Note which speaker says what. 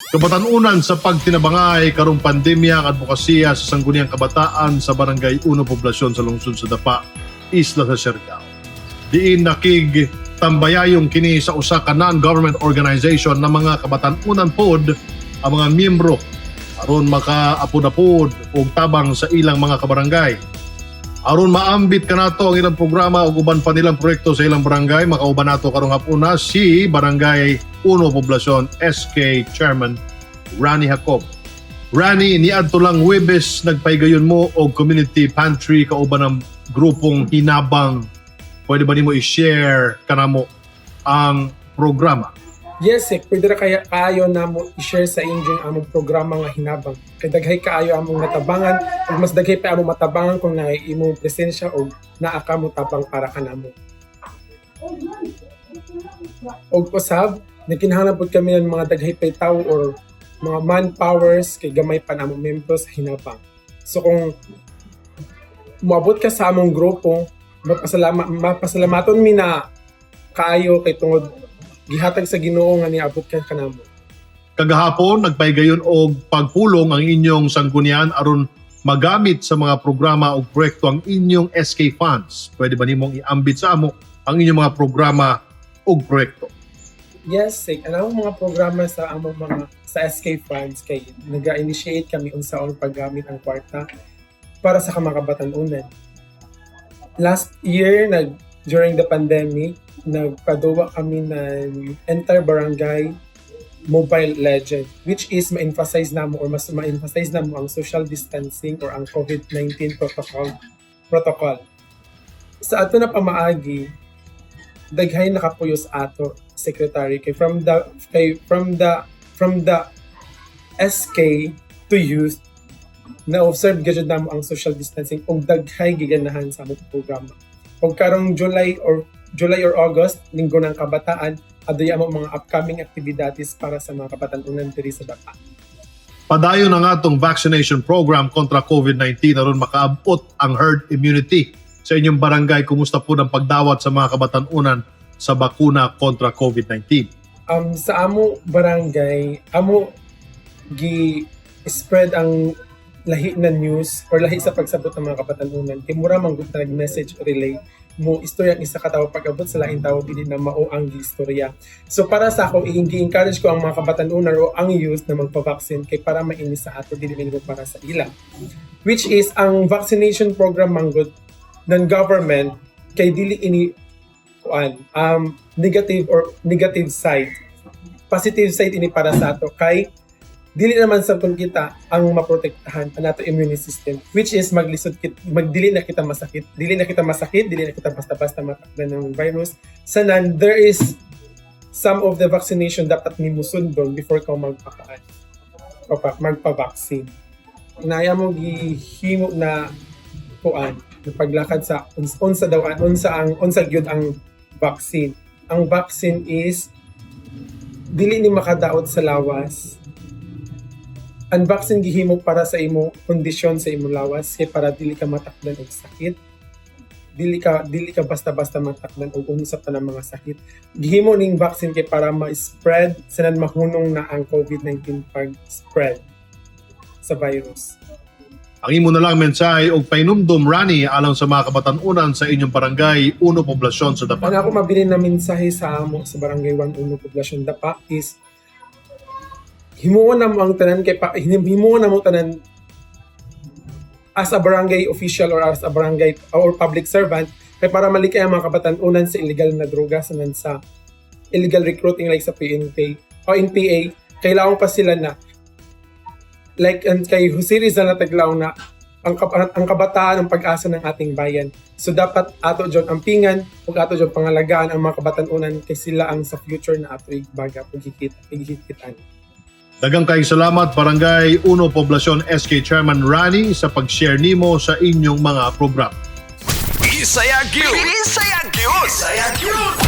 Speaker 1: Kabatanunan sa pagtinabangay karong pandemya at advokasya sa sangguniang kabataan sa Barangay 1 Poblasyon sa lungsod sa Dapa, Isla sa Siargao. Diin nakigtambayayong kini sa usa ka non-government organization na mga kabatanunan pod ang mga miyembro aron makaapod-apod og tabang sa ilang mga kabarangay. Aron maambit kanato ang ilang programa ug uban pa nilang proyekto sa ilang barangay, makauban nato karong hapuna si Barangay 1 Poblasyon SK Chairman Rani Jacob. Rani, niadto lang Huwebes nagpaygayon mo og community pantry kauban ng grupong Hinabang. Pwede ba nimo i-share kanamo ang programa?
Speaker 2: Yes, pwede ra kaayo na mo i-share sa inyo among programa nga Hinabang. Kay daghay kaayo among natabangan, ug mas daghay pa among matabangan kung naay imong presensya o naa ka mo tabang para kanamo. Og usab, nakinahanglan pud kami ng mga daghay pay tawo or mga manpowers kay gamay pa namong membros sa Hinabang. So kung moabot ka sa among grupo, mapasalamatton mi na kaayo kay tungod gihatag sa Ginoo nga niabot ka kanamo.
Speaker 1: Kagahapon nagpaygayon og pagpulong ang inyong sanggunian aron magamit sa mga programa o proyekto ang inyong SK funds. Pwede ba nimong iambit sa amo ang inyong mga programa o proyekto?
Speaker 2: Yes, ang mga programa sa among mga sa SK funds kay naga-initiate kami unsaon paggamit ang kwarta para sa kamakabatanunan. Last year during the pandemic, nagpadawa kami ng entire barangay Mobile Legend, which is ma-emphasize namo or mas ma-emphasize namo ang social distancing or ang COVID-19 protocol. Sa ato na pamaagi, daghay nakapuyos ato secretary kay from the SK to youth na observe gyud namo ang social distancing ug daghay giganahan sa among programa. Ug karong July or August, linggo ng kabataan, adoy among mga upcoming aktibidades para sa mga kabatanunan diri sa Dapa.
Speaker 1: Padayon na nga itong vaccination program kontra COVID-19 aron makaabot ang herd immunity sa inyong barangay. Kumusta po ang pagdawat sa mga kabatanunan sa bakuna kontra COVID-19?
Speaker 2: Sa amo barangay, amo gi-spread ang lahi na news or lahi sa pagsabot ng mga kabatanunan. Kay mura man gud nag-message relay mo istorya ang isa ka tawo pag-abot sa laing tawo dili na mao ang istorya. So para sa ako i-encourage ko ang mga kabatanunan o ang youth na magpa-vaccine kay para mainis sa ato dili lang para sa ila. Which is ang vaccination program manggod ng government kay dili ini negative side. Positive side ini para sa ato kay dili naman sa kita ang maprotektahan ang nato immune system, which is dili na kita masakit, dili na kita basta-basta matakdan ng virus. Sanan, there is some of the vaccination dapat nimo sundon before ka magpa-vaccine. Inaya mo gihimo na paglakad sa unsa gyud ang vaccine. Ang vaccine is dili ni makadaot sa lawas. Ang vaccine gihimo para sa imo kondisyon sa imo lawas kay para dili ka matakdan og sakit. Dili ka basta-basta matakdan og unsa pa ng mga sakit. Gihimo ning vaccine kay para ma-spread sanan mahunong na ang COVID-19 pag-spread sa virus.
Speaker 1: Ang imo na lang mensahe og painumdum, Rani, alang sa mga kabatanunan sa inyong barangay 1 Poblasyon sa Dapa.
Speaker 2: Ang ako mabilin na mensahe sa amo sa barangay 1 Poblasyon Dapa is himuon na mo ang tanan as a barangay official or as a barangay or public servant kay para malikay ang mga kabatanunan sa illegal na droga sanan sa illegal recruiting like sa PNP o NPA. Kailangan pa sila na like kay Jose Rizal na taglaw na ang kabataan ang pag-asa ng ating bayan. So dapat ato jud ampingan ug ato jud pangalagaan ang mga kabatanunan kay sila ang sa future na ato igbaga ug hikitan.
Speaker 1: Daghang kayong salamat Barangay 1 Poblasyon SK Chairman Rani sa pag-share nimo sa inyong mga program.
Speaker 3: Isayag yun! Isayag yun! Isayag yun!